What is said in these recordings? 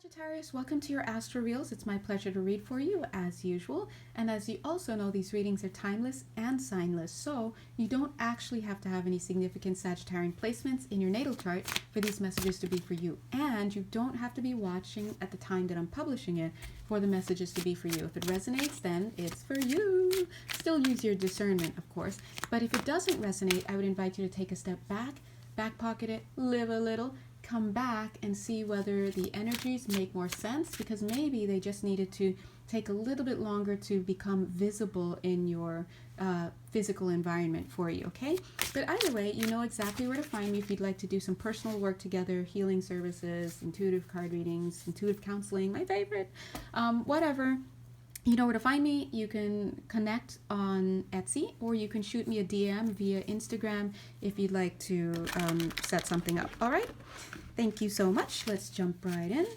Sagittarius, welcome to your Astro Reels. It's my pleasure to read for you as usual. And as you also know, these readings are timeless and signless, so you don't actually have to have any significant Sagittarian placements in your natal chart for these messages to be for you. And you don't have to be watching at the time that I'm publishing it for the messages to be for you. If it resonates, then it's for you. Still use your discernment, of course. But if it doesn't resonate, I would invite you to take a step back pocket it, live a little, come back and see whether the energies make more sense, because maybe they just needed to take a little bit longer to become visible in your physical environment for you, okay? But either way, you know exactly where to find me if you'd like to do some personal work together, healing services, intuitive card readings, intuitive counseling, my favorite, whatever. You know where to find me. You can connect on Etsy, or you can shoot me a DM via Instagram if you'd like to set something up. All right? Thank you so much. Let's jump right in.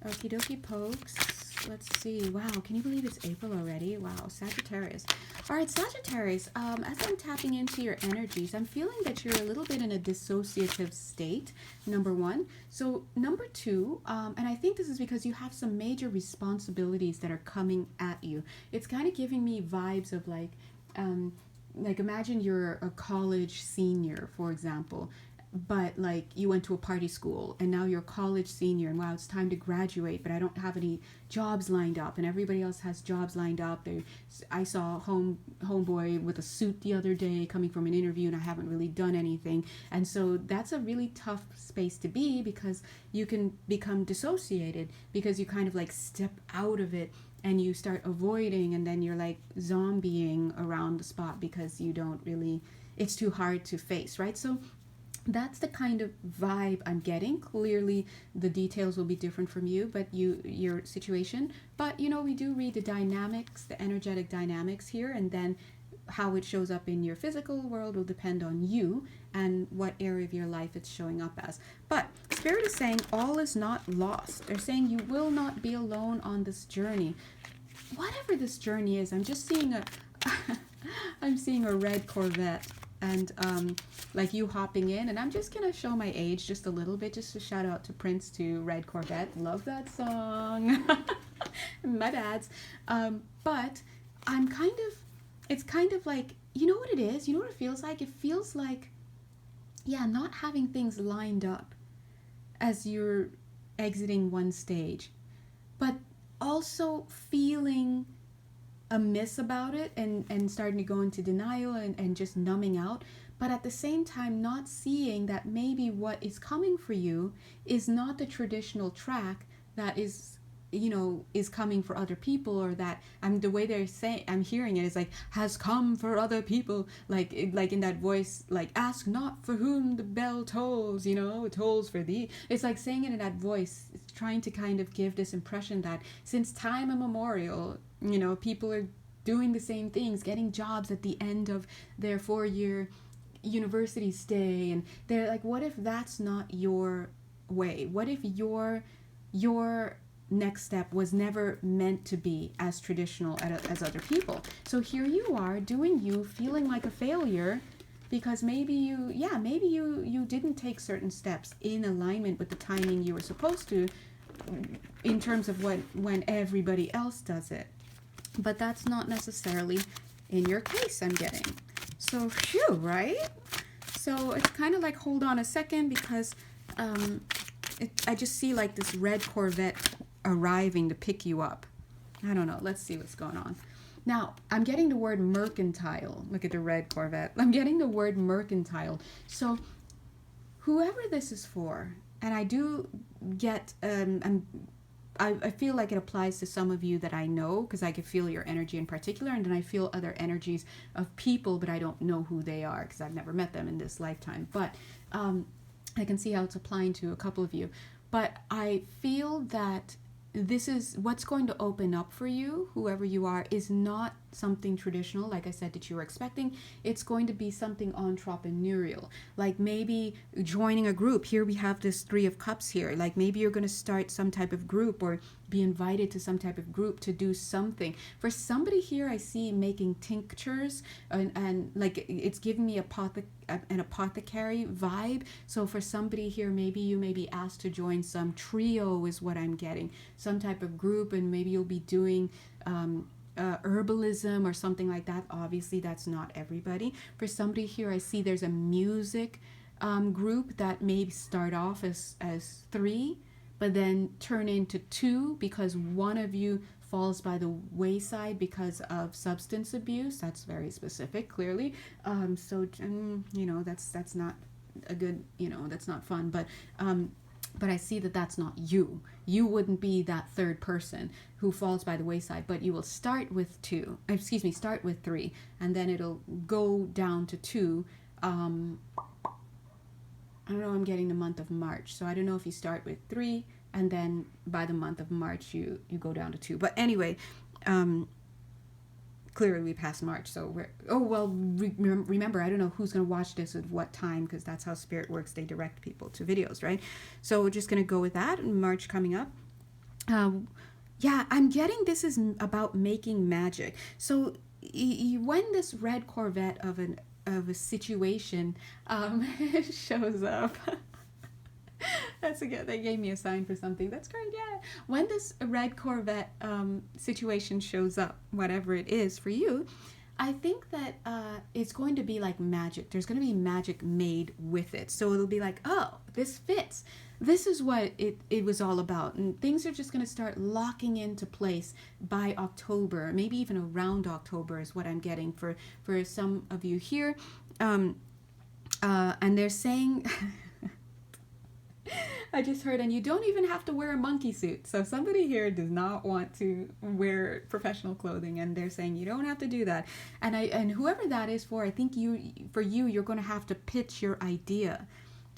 Okie dokie pokes. Let's see. Wow, can you believe it's April already? Wow, Sagittarius. All right, Sagittarius, as I'm tapping into your energies, I'm feeling that you're a little bit in a dissociative state, number one. So number two, and I think this is because you have some major responsibilities that are coming at you. It's kind of giving me vibes of like imagine you're a college senior, for example, but like you went to a party school and now you're a college senior and wow, it's time to graduate, but I don't have any jobs lined up and everybody else has jobs lined up. I saw a homeboy with a suit the other day coming from an interview and I haven't really done anything. And so that's a really tough space to be, because you can become dissociated because you kind of like step out of it and you start avoiding, and then you're like zombieing around the spot because you don't really, it's too hard to face, right? So that's the kind of vibe I'm getting. Clearly, the details will be different from you, but your situation. But, you know, we do read the dynamics, the energetic dynamics here, and then how it shows up in your physical world will depend on you and what area of your life it's showing up as. But Spirit is saying all is not lost. They're saying you will not be alone on this journey. Whatever this journey is, I'm just seeing I'm seeing a red Corvette. And like you hopping in, and I'm just gonna show my age just a little bit, just to shout out to Prince to Red Corvette. Love that song. My dad's. But I'm it's kind of like, you know what it is? You know what it feels like? It feels like, yeah, not having things lined up as you're exiting one stage, but also feeling amiss about it and starting to go into denial and just numbing out, but at the same time not seeing that maybe what is coming for you is not the traditional track that is, you know, is coming for other people, or that the way they're saying, I'm hearing it is like has come for other people, like in that voice, like ask not for whom the bell tolls, you know, it tolls for thee. It's like saying it in that voice. It's trying to kind of give this impression that since time immemorial, you know, people are doing the same things, getting jobs at the end of their 4-year university stay, and they're like, what if that's not your way? What if your next step was never meant to be as traditional as other people? So here you are doing you, feeling like a failure because maybe you didn't take certain steps in alignment with the timing you were supposed to, in terms of when everybody else does it. But that's not necessarily in your case, I'm getting. So phew, right? So it's kind of like, hold on a second, because I just see like this red Corvette arriving to pick you up. I don't know. Let's see what's going on. Now, I'm getting the word mercantile. Look at the red Corvette. I'm getting the word mercantile. So whoever this is for, and I do get, I feel like it applies to some of you that I know, because I can feel your energy in particular, and then I feel other energies of people, but I don't know who they are because I've never met them in this lifetime. But I can see how it's applying to a couple of you. But I feel that this is what's going to open up for you, whoever you are, is not something traditional, like I said, that you were expecting. It's going to be something entrepreneurial, like maybe joining a group. Here we have this Three of Cups here. Like maybe you're going to start some type of group or be invited to some type of group to do something. For somebody here, I see making tinctures, and like it's giving me an apothecary vibe. So for somebody here, maybe you may be asked to join some trio is what I'm getting, some type of group, and maybe you'll be doing herbalism or something like that. Obviously that's not everybody. For somebody here, I see there's a music group that may start off as 3 but then turn into 2 because one of you falls by the wayside because of substance abuse. That's very specific, clearly. That's not a good, that's not fun. But I see that that's not you. You wouldn't be that third person who falls by the wayside, but you will start with 3, and then it'll go down to 2. I don't know, I'm getting the month of March. So I don't know if you start with 3 and then by the month of March you go down to 2. But anyway, clearly we passed March. So remember, I don't know who's going to watch this at what time, because that's how Spirit works. They direct people to videos, right? So we're just going to go with that. March coming up. Yeah, I'm getting this is about making magic. So when this red Corvette of a situation shows up. That's again, they gave me a sign for something. That's great, yeah. When this red Corvette situation shows up, whatever it is for you, I think that it's going to be like magic. There's going to be magic made with it. So it'll be like, oh, this fits. This is what it was all about. And things are just going to start locking into place by October, maybe even around October is what I'm getting for some of you here. And they're saying... I just heard, and you don't even have to wear a monkey suit. So somebody here does not want to wear professional clothing, and they're saying you don't have to do that. And whoever that is for, I think you're going to have to pitch your idea.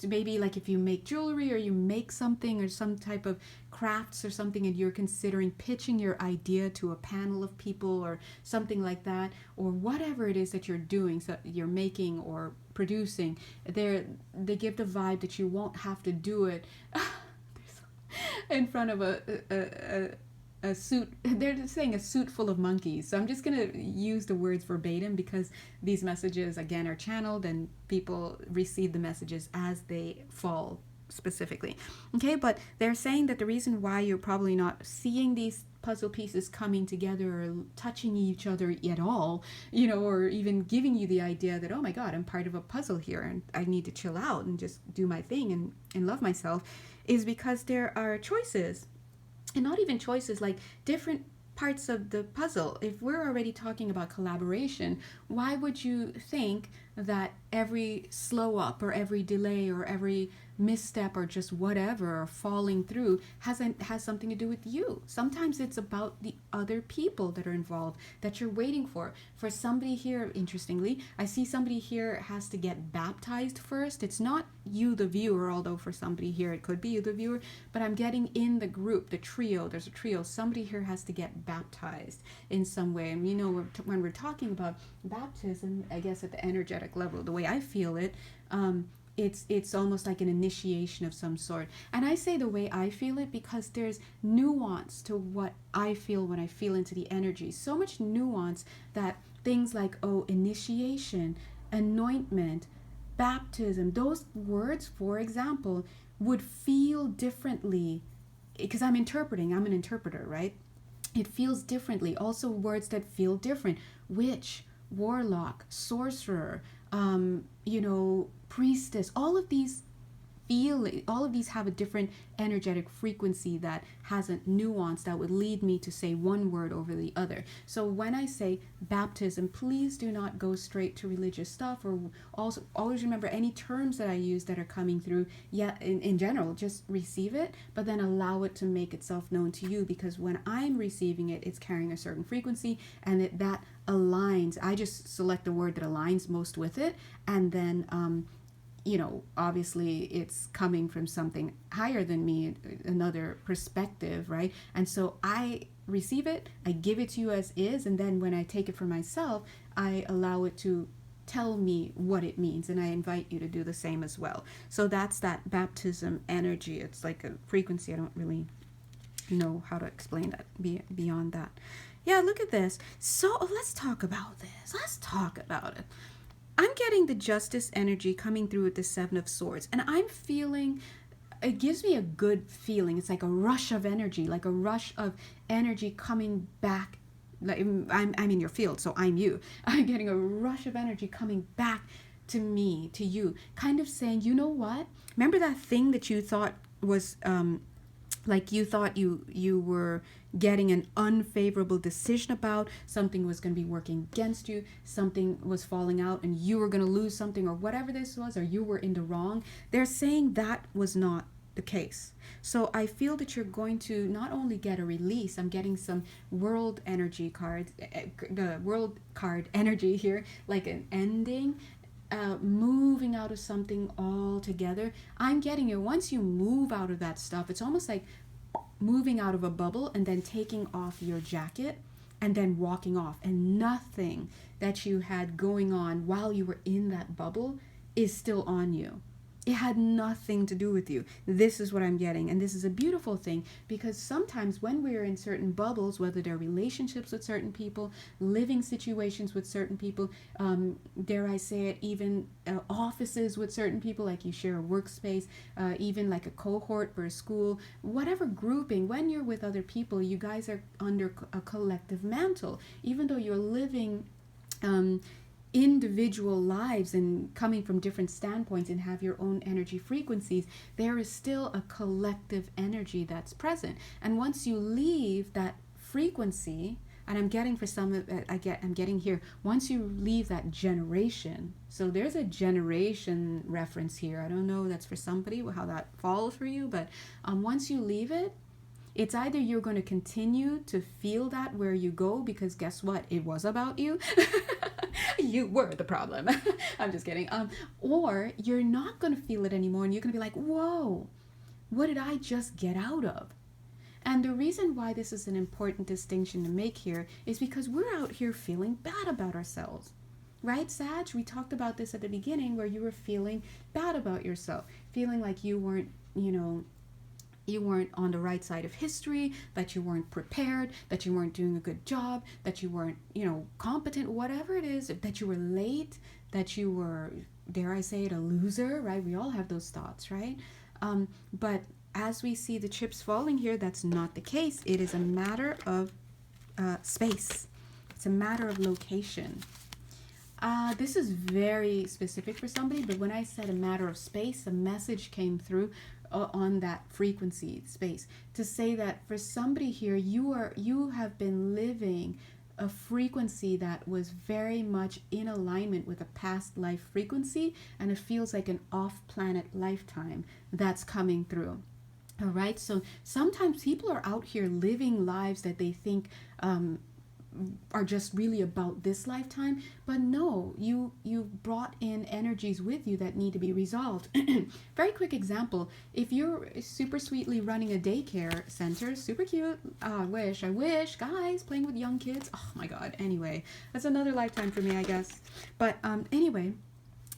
So maybe like if you make jewelry or you make something or some type of crafts or something, and you're considering pitching your idea to a panel of people or something like that, or whatever it is that you're doing, so you're making or producing, they give the vibe that you won't have to do it in front of a suit. They're saying a suit full of monkeys. So I'm just going to use the words verbatim because these messages again are channeled and people receive the messages as they fall specifically. Okay, but they're saying that the reason why you're probably not seeing these puzzle pieces coming together or touching each other at all, or even giving you the idea that, oh my God, I'm part of a puzzle here and I need to chill out and just do my thing and love myself, is because there are choices. And not even choices, like different parts of the puzzle. If we're already talking about collaboration, why would you think that every slow up or every delay or every misstep or just whatever or falling through has something to do with you? Sometimes it's about the other people that are involved that you're waiting for. For somebody here, interestingly, I see somebody here has to get baptized first. It's not you the viewer, although for somebody here it could be you the viewer, but I'm getting in the group, the trio, there's a trio, somebody here has to get baptized in some way. And when we're talking about baptism, I guess at the energetic level, the way I feel it, it's almost like an initiation of some sort. And I say the way I feel it because there's nuance to what I feel when I feel into the energy. So much nuance that things like, initiation, anointment, baptism, those words, for example, would feel differently because I'm interpreting. I'm an interpreter, right? It feels differently. Also words that feel different. Witch, warlock, sorcerer, priestess, all of these have a different energetic frequency that has a nuance that would lead me to say one word over the other. So when I say baptism, please do not go straight to religious stuff, or also always remember any terms that I use that are coming through. Yeah, in general, just receive it, but then allow it to make itself known to you, because when I'm receiving it, it's carrying a certain frequency, and that aligns. I just select the word that aligns most with it, and then obviously it's coming from something higher than me, another perspective, right? And so I receive it, I give it to you as is, and then when I take it for myself, I allow it to tell me what it means, and I invite you to do the same as well. So that's that baptism energy. It's like a frequency. I don't really know how to explain that beyond that. Yeah, look at this. So let's talk about this. Let's talk about it. I'm getting the justice energy coming through with the Seven of Swords, and I'm feeling, it gives me a good feeling. It's like a rush of energy, like a rush of energy coming back. Like I'm in your field, so I'm you. I'm getting a rush of energy coming back to me, to you, kind of saying, you know what? Remember that thing that you thought was like you thought you were getting an unfavorable decision about, something was going to be working against you, something was falling out and you were going to lose something, or whatever this was, or you were in the wrong. They're saying that was not the case. So I feel that you're going to not only get a release, I'm getting some world energy cards, the world card energy here, like an ending, moving out of something altogether. I'm getting it. Once you move out of that stuff, it's almost like moving out of a bubble and then taking off your jacket and then walking off, and nothing that you had going on while you were in that bubble is still on you. It had nothing to do with you. This is what I'm getting. And this is a beautiful thing, because sometimes when we're in certain bubbles, whether they're relationships with certain people, living situations with certain people, dare I say it, even offices with certain people, like you share a workspace, even like a cohort for a school, whatever grouping, when you're with other people, you guys are under a collective mantle. Even though you're living individual lives and coming from different standpoints and have your own energy frequencies, there is still a collective energy that's present. And once you leave that frequency, and I'm getting for some, I'm getting here, once you leave that generation, so there's a generation reference here. I don't know, that's for somebody, how that falls for you, but once you leave it, it's either you're going to continue to feel that where you go, because guess what? It was about you. You were the problem. I'm just kidding. Or you're not going to feel it anymore, and you're going to be like, whoa, what did I just get out of? And the reason why this is an important distinction to make here is because we're out here feeling bad about ourselves. Right, Sag? We talked about this at the beginning, where you were feeling bad about yourself, feeling like you weren't, you weren't on the right side of history, that you weren't prepared, that you weren't doing a good job, that you weren't, competent, whatever it is, that you were late, that you were, dare I say it, a loser, right? We all have those thoughts, right? But as we see the chips falling here, that's not the case. It is a matter of space. It's a matter of location. This is very specific for somebody, but when I said a matter of space, a message came through on that frequency space to say that for somebody here, you have been living a frequency that was very much in alignment with a past life frequency, and it feels like an off-planet lifetime that's coming through. All right, so sometimes people are out here living lives that they think are just really about this lifetime, but no, you brought in energies with you that need to be resolved. Very quick example: if you're super sweetly running a daycare center, super cute, I wish guys playing with young kids, oh my god, anyway, that's another lifetime for me, I guess. But anyway,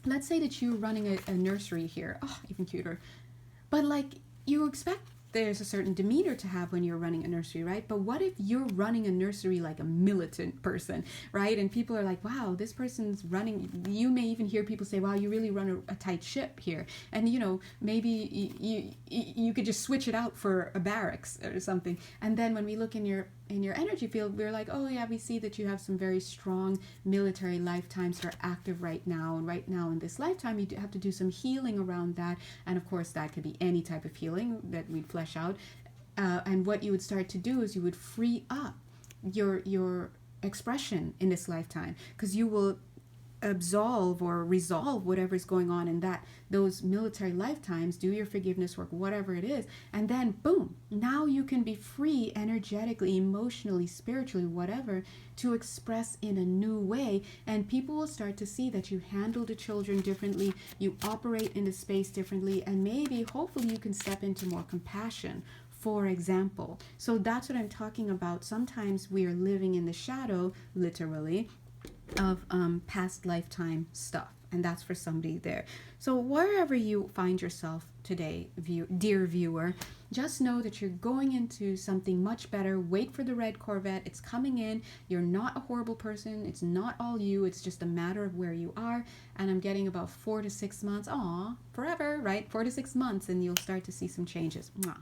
let's say that you're running a nursery here, oh, even cuter, but like you expect there's a certain demeanor to have when you're running a nursery, right? But what if you're running a nursery like a militant person, right? And people are like, wow, this person's running, you may even hear people say, wow, you really run a tight ship here. And maybe you could just switch it out for a barracks or something. And then when we look in your energy field, we're like, oh yeah, we see that you have some very strong military lifetimes that are active right now. And right now in this lifetime, you have to do some healing around that. And of course, that could be any type of healing that we'd flesh out. And what you would start to do is you would free up your expression in this lifetime, because you will absolve or resolve whatever's going on in those military lifetimes, do your forgiveness work, whatever it is, and then boom, now you can be free energetically, emotionally, spiritually, whatever, to express in a new way. And people will start to see that you handle the children differently, you operate in the space differently, and maybe hopefully you can step into more compassion for example. So that's what I'm talking about. Sometimes we are living in the shadow, literally, of past lifetime stuff, and that's for somebody there. So wherever you find yourself today, dear viewer, just know that you're going into something much better. Wait for the red Corvette. It's coming in. You're not a horrible person. It's not all you. It's just a matter of where you are. And I'm getting about 4 to 6 months. Aw, forever, right? 4 to 6 months, and you'll start to see some changes. Mwah.